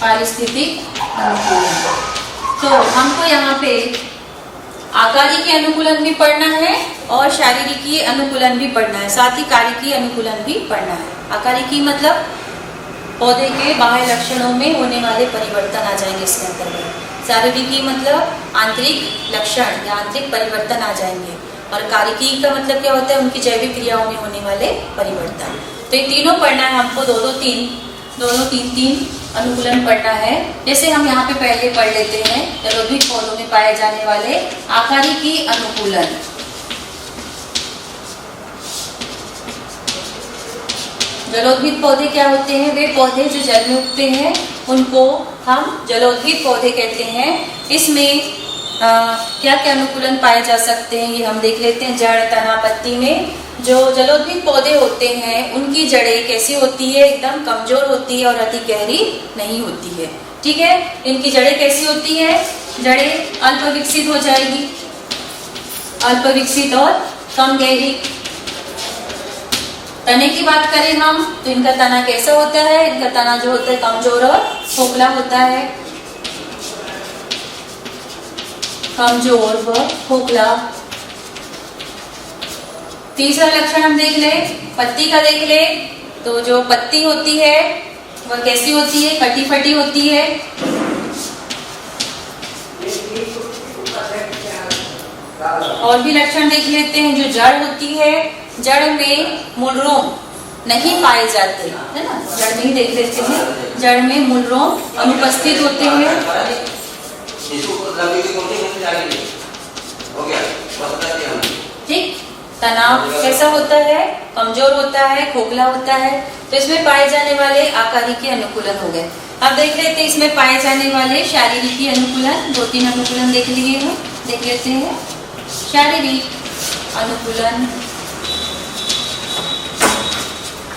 पारिस्थितिक अनुकूलन, तो हमको यहाँ पे आकारिकी अनुकूलन भी पढ़ना है और शारीरिकी अनुकूलन भी पढ़ना है, साथ ही कारिकी अनुकूलन भी पढ़ना है। आकारिकी मतलब पौधे के बाह्य लक्षणों में होने वाले परिवर्तन आ जाएंगे इसके अंतर्गत। शारीरिकी मतलब आंतरिक लक्षण या आंतरिक परिवर्तन आ जाएंगे, और कारिकी का मतलब क्या होता है, उनकी जैविक क्रियाओं में होने वाले परिवर्तन। तो ये तीनों पढ़ना है हमको, दोनों तीन अनुकूलन पढ़ना है। जैसे हम यहाँ पे पहले पढ़ लेते हैं जलोद्भिद पौधों में पाए जाने वाले आकारिकी अनुकूलन। जलोद्भिद पौधे क्या होते हैं? वे पौधे जो जल में उगते हैं उनको हम जलोद्भिद पौधे कहते हैं। इसमें क्या क्या अनुकूलन पाए जा सकते हैं ये हम देख लेते हैं। जड़, तना, पत्ती में जो जलोद्भिद पौधे होते हैं उनकी जड़ें कैसी होती है? एकदम कमजोर होती है और अधिक गहरी नहीं होती है। ठीक है, इनकी जड़ें कैसी होती है? जड़ें अल्प विकसित हो जाएगी, अल्प विकसित और कम गहरी। तने की बात करें हम तो इनका तना कैसा होता है? इनका तना जो होता है कमजोर और खोखला होता है, कमजोर व खोखला। तीसरा लक्षण हम देख ले, पत्ती का देख ले। तो जो पत्ती होती है वह कैसी होती है? कटी फटी होती है। और भी लक्षण देख लेते हैं। जो जड़ होती है, जड़ में मूलरोम नहीं पाए जाते, है ना? जड़ में ही देख लेते हैं, जड़ में मूलरोम अनुपस्थित होते हैं। ठीक। तनाव कैसा होता है? कमजोर होता है, खोखला होता है। तो इसमें पाए जाने वाले आकारिकी अनुकूलन हो गए। अब देख लेते हैं इसमें पाए जाने वाले शारीरिक अनुकूलन। 2-3 अनुकूलन देख लिए हैं, देख लेते हैं। शारीरिक अनुकूलन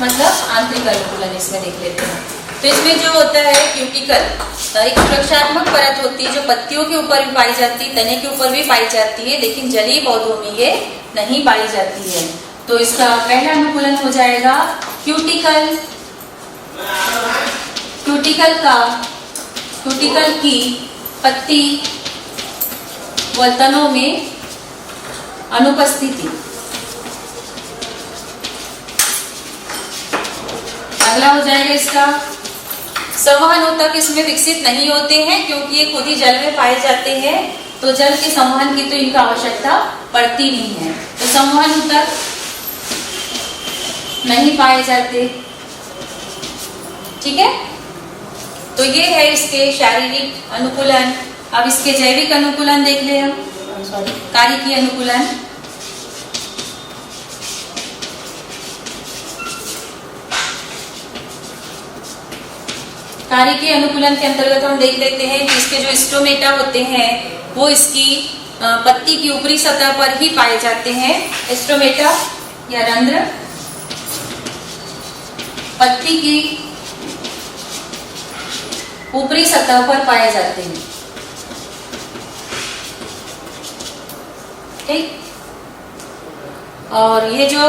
मतलब आंतरिक अनुकूलन इसमें देख लेते हैं। तो इसमें जो होता है क्यूटिकल, एक सुरक्षात्मक परत होती है जो पत्तियों के ऊपर भी पाई जाती है, तने के ऊपर भी पाई जाती है, लेकिन जलीय पौधों में ये नहीं पाई जाती है। तो इसका पहला अनुकूलन हो जाएगा क्यूटिकल। क्यूटिकल की पत्ती व तनों में अनुपस्थिति। अगला हो जाएगा इसका संवहन ऊतक। इसमें विकसित नहीं होते हैं क्योंकि ये खुद ही जल में पाए जाते हैं, तो जल के संवहन की तो इनका आवश्यकता पड़ती नहीं है। तो संवहन ऊतक नहीं पाए जाते। ठीक है, तो ये है इसके शारीरिक अनुकूलन। अब इसके जैविक अनुकूलन देख ले हम, कारिकी अनुकूलन। कारिकी अनुकूलन के अंतर्गत हम देख लेते हैं कि इसके जो स्टोमेटा होते हैं वो इसकी पत्ती की ऊपरी सतह पर ही पाए जाते हैं। स्टोमेटा या रंध्र पत्ती की ऊपरी सतह पर पाए जाते हैं। ठीक। और ये जो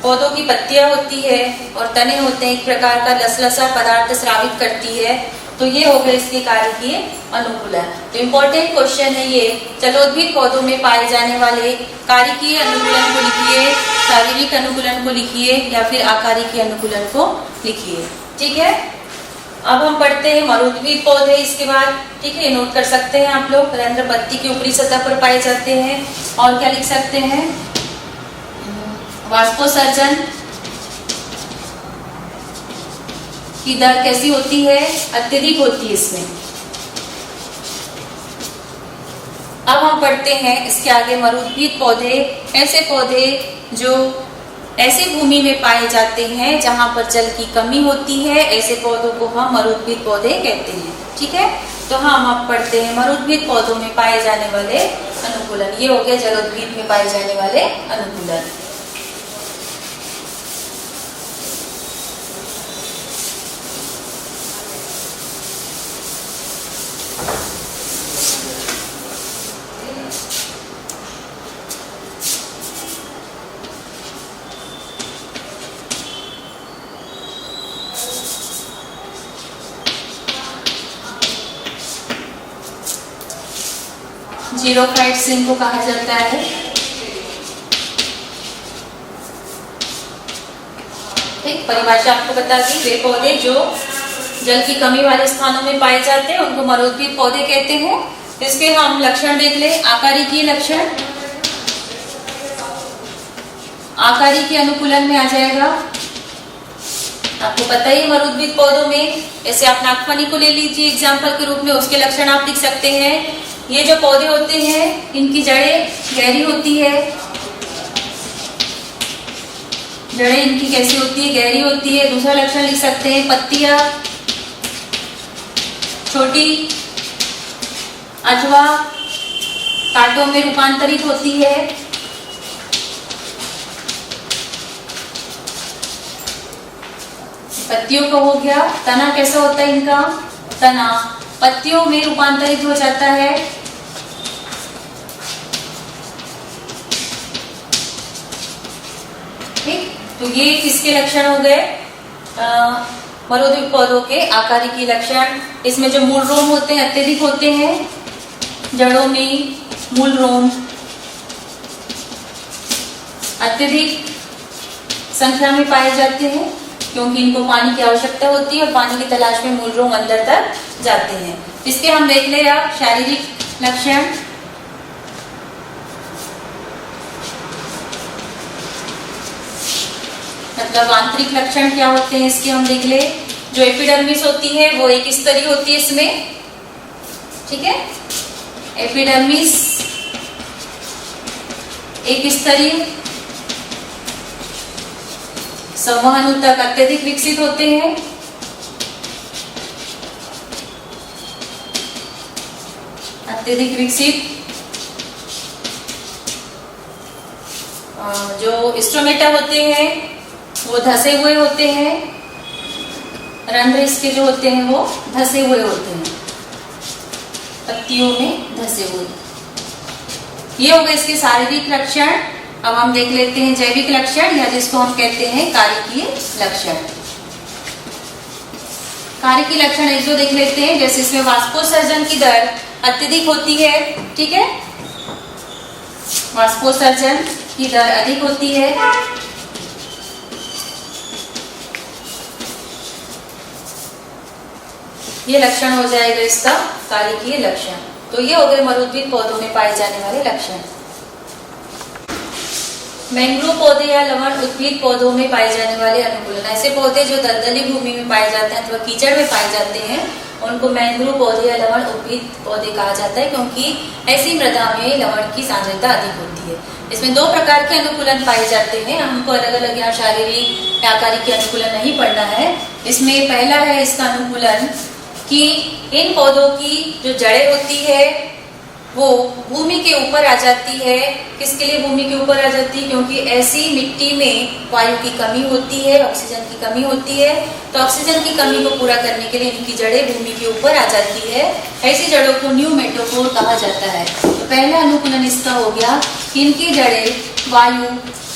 पौधों की पत्तियां होती है और तने होते हैं, एक प्रकार का लसलसा पदार्थ स्रावित करती है। तो ये हो गए इसके कारिकी अनुकूलन। तो इम्पोर्टेंट क्वेश्चन है ये, जलोद्भिद पौधों में पाए जाने वाले कारिकी अनुकूलन को लिखिए, शारीरिक अनुकूलन को लिखिए या फिर आकारिकी अनुकूलन को लिखिए। ठीक है, अब हम पढ़ते हैं मरुद्भिद पौधे इसके बाद। ठीक है, नोट कर सकते हैं आप लोग। रंध्र पत्ती की ऊपरी सतह पर पाए जाते हैं। और क्या लिख सकते हैं? वाष्पोत्सर्जन की दर कैसी होती है? अत्यधिक होती है इसमें। अब हम पढ़ते हैं इसके आगे मरुद्भिद पौधे, ऐसे पौधे जो ऐसी भूमि में पाए जाते हैं जहां पर जल की कमी होती है, ऐसे पौधों को हम मरुद्भिद पौधे कहते हैं। ठीक है, तो हम अब पढ़ते हैं मरुद्भिद पौधों में पाए जाने वाले अनुकूलन। ये हो गया जलोद्भिद में पाए जाने वाले अनुकूलन। जीरोफाइट्स इनको कहा जाता है। ठीक, परिभाषा आपको बता दी। वे पौधे जो जल की कमी वाले स्थानों में पाए जाते हैं उनको मरुद्भिद पौधे कहते हैं। इसके हम लक्षण देख ले। आकारिकी लक्षण आकारिकी अनुकूलन में आ जाएगा। आपको पता ही मरुद्भिद पौधों में, जैसे आप नागफनी को ले लीजिए एग्जाम्पल के रूप में, उसके लक्षण आप लिख सकते हैं। ये जो पौधे होते हैं इनकी जड़ें गहरी होती है। जड़ें इनकी कैसी होती है? गहरी होती है। दूसरा लक्षण लिख सकते हैं, पत्तियां छोटी अथवा कांटों में रूपांतरित होती है। पत्तियों का हो गया। तना कैसा होता है इनका? तना पत्तियों में रूपांतरित हो जाता है। ठीक, तो तो ये किसके लक्षण हो गए? मरोद्भिक पौधों के आकारिकी लक्षण। इसमें जो मूल रोम होते हैं अत्यधिक होते हैं, जड़ों में मूल रोम अत्यधिक संख्या में पाए जाते हैं क्योंकि इनको पानी की आवश्यकता होती है और पानी की तलाश में मूल रोम अंदर तक जाते हैं। इसके हम देख ले आप शारीरिक लक्षण। मतलब आंतरिक लक्षण क्या होते हैं इसके हम देख ले। जो एपिडर्मिस होती है वो एक स्तरीय होती है इसमें, ठीक है। एपिडर्मिस एक स्तरीय, संवहन ऊतक अत्यधिक विकसित होते हैं। अत्यधिक विकसित। जो स्ट्रोमेटा होते हैं वो धसे हुए होते हैं, रंध्र इसके जो होते हैं वो धसे हुए होते हैं, पत्तियों में धसे हुए। ये हो गए इसके शारीरिक लक्षण। अब हम देख लेते हैं जैविक लक्षण, या जिसको हम कहते हैं कार्यकीय लक्षण। कार्यकीय लक्षण एक दो देख लेते हैं। जैसे इसमें वाष्पोत्सर्जन की दर अत्यधिक होती है, ठीक है, वाष्पोत्सर्जन की दर अधिक होती है। ये लक्षण हो जाएगा इसका कार्यकीय लक्षण। तो ये हो गए मरुद्भिद पौधों में पाए जाने वाले लक्षण। मैंग्रोव पौधे या लवण उद्भिद पौधों में पाए जाने वाले अनुकूलन। ऐसे पौधे जो दलदली भूमि में पाए जाते हैं अथवा कीचड़ में पाए जाते हैं उनको मैंग्रोव पौधे या लवण उद्भिद पौधे कहा जाता है, क्योंकि ऐसी मृदा में लवण की सांद्रता अधिक होती है। इसमें दो प्रकार के अनुकूलन पाए जाते हैं। हमको अलग अलग यहाँ शारीरिक या आकारिक अनुकूलन नहीं पढ़ना है। इसमें पहला है इसका अनुकूलन कि इन पौधों की जो जड़ें होती है वो भूमि के ऊपर आ जाती है। किसके लिए भूमि के ऊपर आ जाती है? क्योंकि ऐसी मिट्टी में वायु की कमी होती है, ऑक्सीजन की कमी होती है। तो ऑक्सीजन की कमी को पूरा करने के लिए इनकी जड़ें भूमि के ऊपर आ जाती है। ऐसी जड़ों को न्यूमेटोफोर कहा जाता है। तो पहला अनुकूलन इसका हो गया कि इनकी जड़ें वायु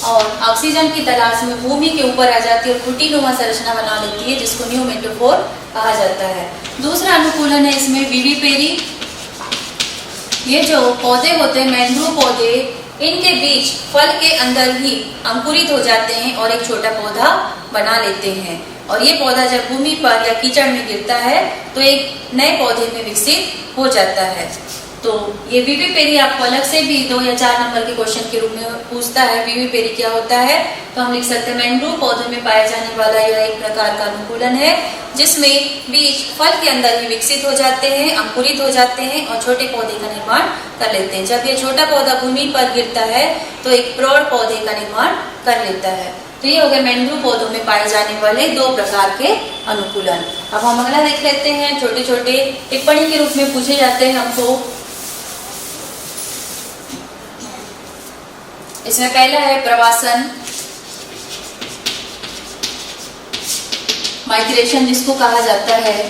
और ऑक्सीजन की तलाश में भूमि के ऊपर आ जाती है और खुटीनुमा संरचना बना लेती है, जिसको न्यूमेटोफोर कहा जाता है। दूसरा अनुकूलन है इसमें विविपेरी। ये जो पौधे होते हैं मैंग्रोव पौधे, इनके बीज फल के अंदर ही अंकुरित हो जाते हैं और एक छोटा पौधा बना लेते हैं। और ये पौधा जब भूमि पर या कीचड़ में गिरता है तो एक नए पौधे में विकसित हो जाता है। तो ये विविपेरी आपको अलग से भी 2 या 4 नंबर के क्वेश्चन के रूप में पूछता है विविपेरी क्या होता है। तो हम लिख सकते हैं मैंग्रोव पौधे में पाए जाने वाला यह एक प्रकार का अनुकूलन है जिसमें बीज फल के अंदर ही विकसित हो जाते हैं, अंकुरित हो जाते हैं और छोटे पौधे का निर्माण कर लेते हैं। जब ये छोटा पौधा भूमि पर गिरता है तो एक प्रौढ़ पौधे का निर्माण कर लेता है। तो ये हो गए मैंग्रोव पौधों में पाए जाने वाले 2 प्रकार के अनुकूलन। अब हम अगला देख लेते हैं। छोटे छोटे टिप्पणी के रूप में पूछे जाते हैं हमको। इसमें पहला है प्रवासन, माइग्रेशन जिसको कहा जाता है।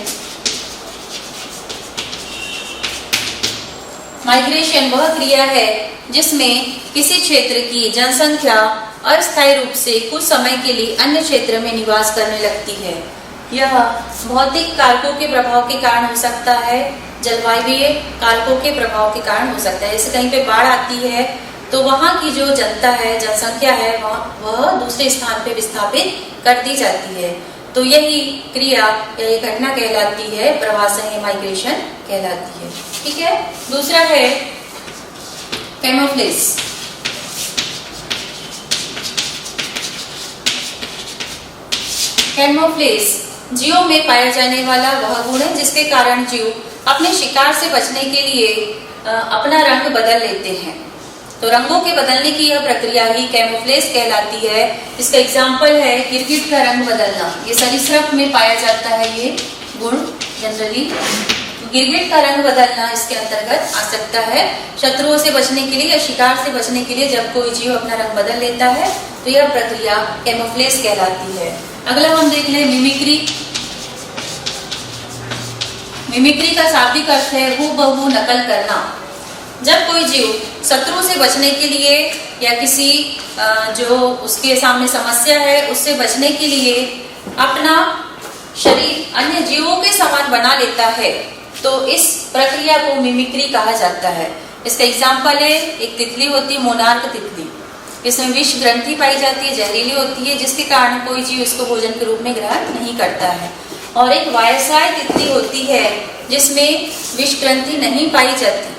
माइग्रेशन वह क्रिया है जिसमें किसी क्षेत्र की जनसंख्या अस्थायी रूप से कुछ समय के लिए अन्य क्षेत्र में निवास करने लगती है। यह भौतिक कारकों के प्रभाव के कारण हो सकता है, जलवायु कारकों के प्रभाव के कारण हो सकता है। जैसे कहीं पे बाढ़ आती है तो वहाँ की जो जनता है, जनसंख्या है, वह दूसरे स्थान पे विस्थापित कर दी जाती है। तो यही क्रिया, यही घटना कहलाती है प्रवासन या माइग्रेशन कहलाती है। ठीक है। दूसरा है कैमोफ्लेज। कैमोफ्लेज जीव में पाया जाने वाला वह गुण है जिसके कारण जीव अपने शिकार से बचने के लिए अपना रंग बदल लेते हैं। तो रंगों के बदलने की यह प्रक्रिया ही कैमोफ्लेज कहलाती है। इसका एग्जाम्पल है गिरगिट का रंग बदलना। ये सरीसृप में पाया जाता है ये गुण जनरली। गिरगिट का रंग बदलना इसके अंतर्गत आ सकता है। शत्रुओं से बचने के लिए या शिकार से बचने के लिए जब कोई जीव अपना रंग बदल लेता है तो यह प्रक्रिया कैमोफ्लेज कहलाती है। अगला हम देख लें मिमिक्री। मिमिक्री का शाब्दिक अर्थ है हूबहू नकल करना। जब कोई जीव शत्रु से बचने के लिए या किसी जो उसके सामने समस्या है उससे बचने के लिए अपना शरीर अन्य जीवों के समान बना लेता है तो इस प्रक्रिया को मिमिक्री कहा जाता है। इसका एग्जाम्पल है, एक तितली होती है मोनार्क तितली, इसमें विष ग्रंथि पाई जाती है, जहरीली होती है, जिसके कारण कोई जीव इसको भोजन के रूप में ग्रहण नहीं करता है। और एक वायसाय तितली होती है जिसमें विष ग्रंथि नहीं पाई जाती,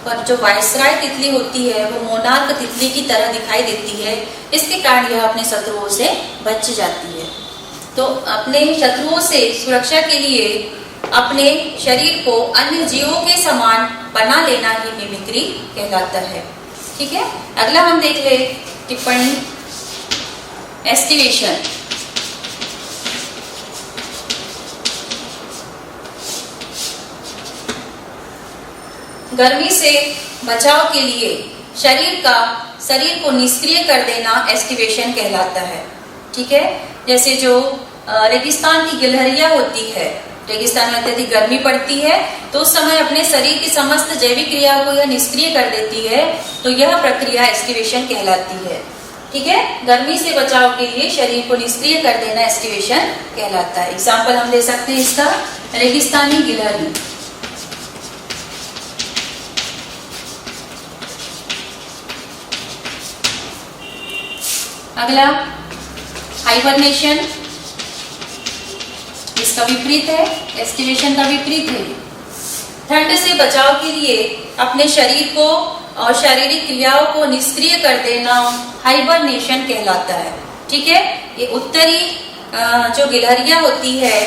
पर जो वायसराय तितली होती है वो मोनार्क तितली की तरह दिखाई देती है, इसके कारण यह अपने शत्रुओं से बच जाती है। तो अपने शत्रुओं से सुरक्षा के लिए अपने शरीर को अन्य जीवों के समान बना लेना ही मिमिक्री कहलाता है। ठीक है, अगला हम देख ले टिप्पणी एस्टिवेशन। गर्मी से बचाव के लिए शरीर को निष्क्रिय कर देना एस्टिवेशन कहलाता है। ठीक है, जैसे जो रेगिस्तान की गिलहरियां होती है, रेगिस्तान में अत्यधिक गर्मी पड़ती है तो उस समय अपने शरीर की समस्त जैविक क्रियाओं को यह निष्क्रिय कर देती है, तो यह प्रक्रिया एस्टिवेशन कहलाती है। ठीक है, गर्मी से बचाव के लिए शरीर को निष्क्रिय कर देना एस्टिवेशन कहलाता है। एग्जाम्पल हम ले सकते हैं इसका, रेगिस्तानी गिलहरी। अगला हाइबरनेशन, इसका विपरीत है, एस्टिवेशन का विपरीत है। ठंड से बचाव के लिए अपने शरीर को और शारीरिक क्रियाओं को निष्क्रिय कर देना हाइबरनेशन कहलाता है। ठीक है, ये उत्तरी जो गिलहरियां होती है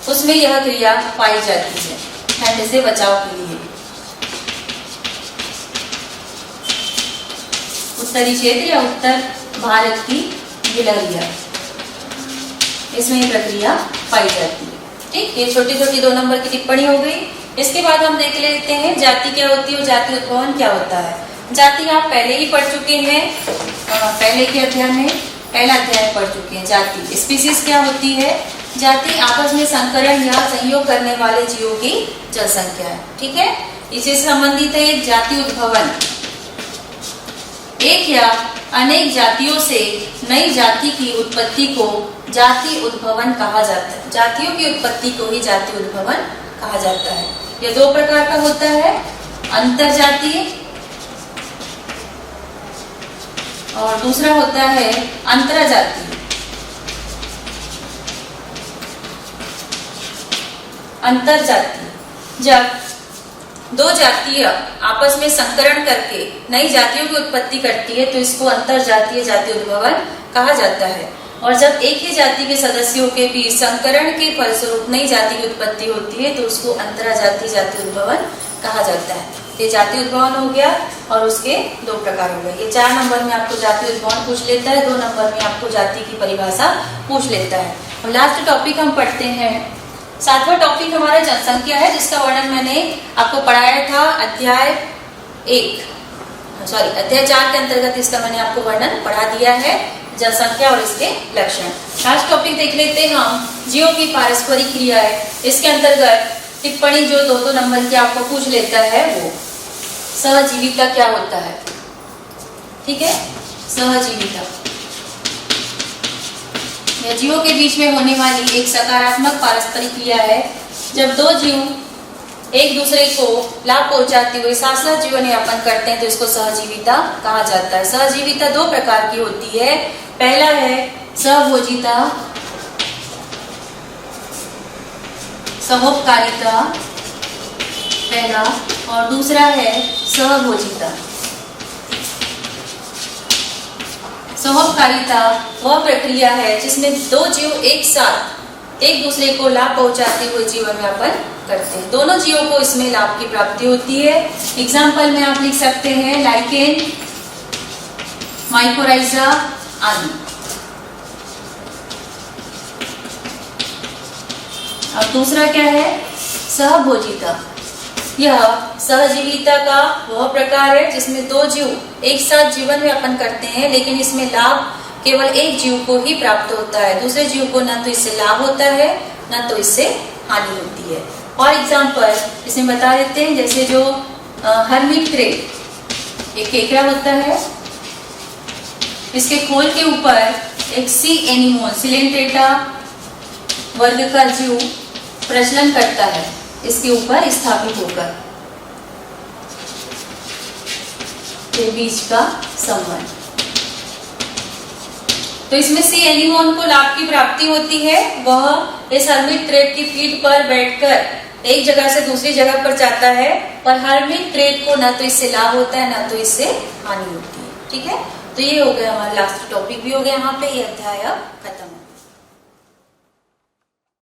उसमें यह क्रिया पाई जाती है ठंड से बचाव के लिए। उत्तरी क्षेत्र या उत्तर भारत की गिलहरियां, इसमें ये प्रक्रिया पाई जाती है। ठीक, ये छोटी छोटी 2 नंबर की टिप्पणी हो गई। इसके बाद हम देख लेते हैं जाति क्या होती है और जाति उद्भवन क्या होता है। जाति आप पहले ही पढ़ चुके हैं, पहले के अध्याय में पहला अध्याय पढ़ चुके हैं। जाति स्पीसीज क्या होती है? जाति आपस में संकरण या संयोग करने वाले जीवों की जनसंख्या है। ठीक है, इसी से संबंधित है एक जाति उद्भवन, एक या अनेक जातियों से नई जाति की उत्पत्ति को जाति उद्भवन कहा जाता है। जातियों की उत्पत्ति को ही जाति उद्भवन कहा जाता है। यह 2 प्रकार का होता है, अंतरजातीय और दूसरा होता है अंतराजातीय। अंतरजातीय, जब 2 जातियां आपस में संकरण करके नई जातियों की उत्पत्ति करती है तो इसको अंतरजातीय जाति उद्भवन कहा जाता है। और जब एक ही जाति के सदस्यों के बीच संकरण के फलस्वरूप नई जाति की उत्पत्ति होती है तो उसको अंतराजातीय जाति उद्भवन कहा जाता है। ये जाति उद्भवन हो गया और उसके 2 प्रकार हो गए। ये 4 नंबर में आपको जाति उद्भवन पूछ लेता है, 2 नंबर में आपको जाति की परिभाषा पूछ लेता है। और लास्ट टॉपिक हम पढ़ते हैं, 7वां टॉपिक हमारा जनसंख्या है, जिसका वर्णन मैंने आपको पढ़ाया था अध्याय 4 के अंतर्गत इसका मैंने आपको वर्णन पढ़ा दिया है, जनसंख्या और इसके लक्षण। लास्ट टॉपिक देख लेते हैं हम, जीवों की पारस्परिक क्रिया है। इसके अंतर्गत टिप्पणी जो 2 नंबर की आपको पूछ लेता है वो सहजीविता क्या होता है। ठीक है, सहजीविता यह जीवों के बीच में होने वाली एक सकारात्मक पारस्परिक क्रिया है। जब 2 जीव एक दूसरे को लाभ पहुंचाते हुए साथ साथ जीवन यापन करते हैं तो इसको सहजीविता कहा जाता है। सहजीविता 2 प्रकार की होती है, पहला है सहभोजिता, सहोपकारिता पहला, और दूसरा है सहभोजिता। सहोपकारिता वह प्रक्रिया है जिसमें 2 जीव एक साथ एक दूसरे को लाभ पहुंचाते हुए जीवन यापन करते हैं। दोनों जीवों को इसमें लाभ की प्राप्ति होती है। एग्जाम्पल में आप लिख सकते हैं लाइकेन, माइकोराइजा आदि। और दूसरा क्या है? सहभोजिता। यह सहजीविता का वह प्रकार है जिसमें 2 जीव एक साथ जीवन यापन करते हैं, लेकिन इसमें लाभ केवल एक जीव को ही प्राप्त होता है, दूसरे जीव को न तो इससे लाभ होता है न तो इससे हानि होती है। और एग्जाम्पल इसमें बता देते हैं, जैसे जो हर्मिट क्रेट एक केकड़ा होता है, इसके खोल के ऊपर एक सी एनिमोन सिलेंट्रेटा वर्ग का जीव प्रजनन करता है, इसके ऊपर स्थापित होकर के बीच का संबंध। तो इसमें सी एनिमोन को लाभ की प्राप्ति होती है, वह इस हर्मिट क्रेट की पीठ पर बैठकर एक जगह से दूसरी जगह पर जाता है, पर हर्मिट क्रेट को ना तो इससे लाभ होता है ना तो इससे हानि होती है। ठीक है, तो ये हो गया हमारा लास्ट टॉपिक भी हो गया, यहाँ पे ये अध्याय खत्म।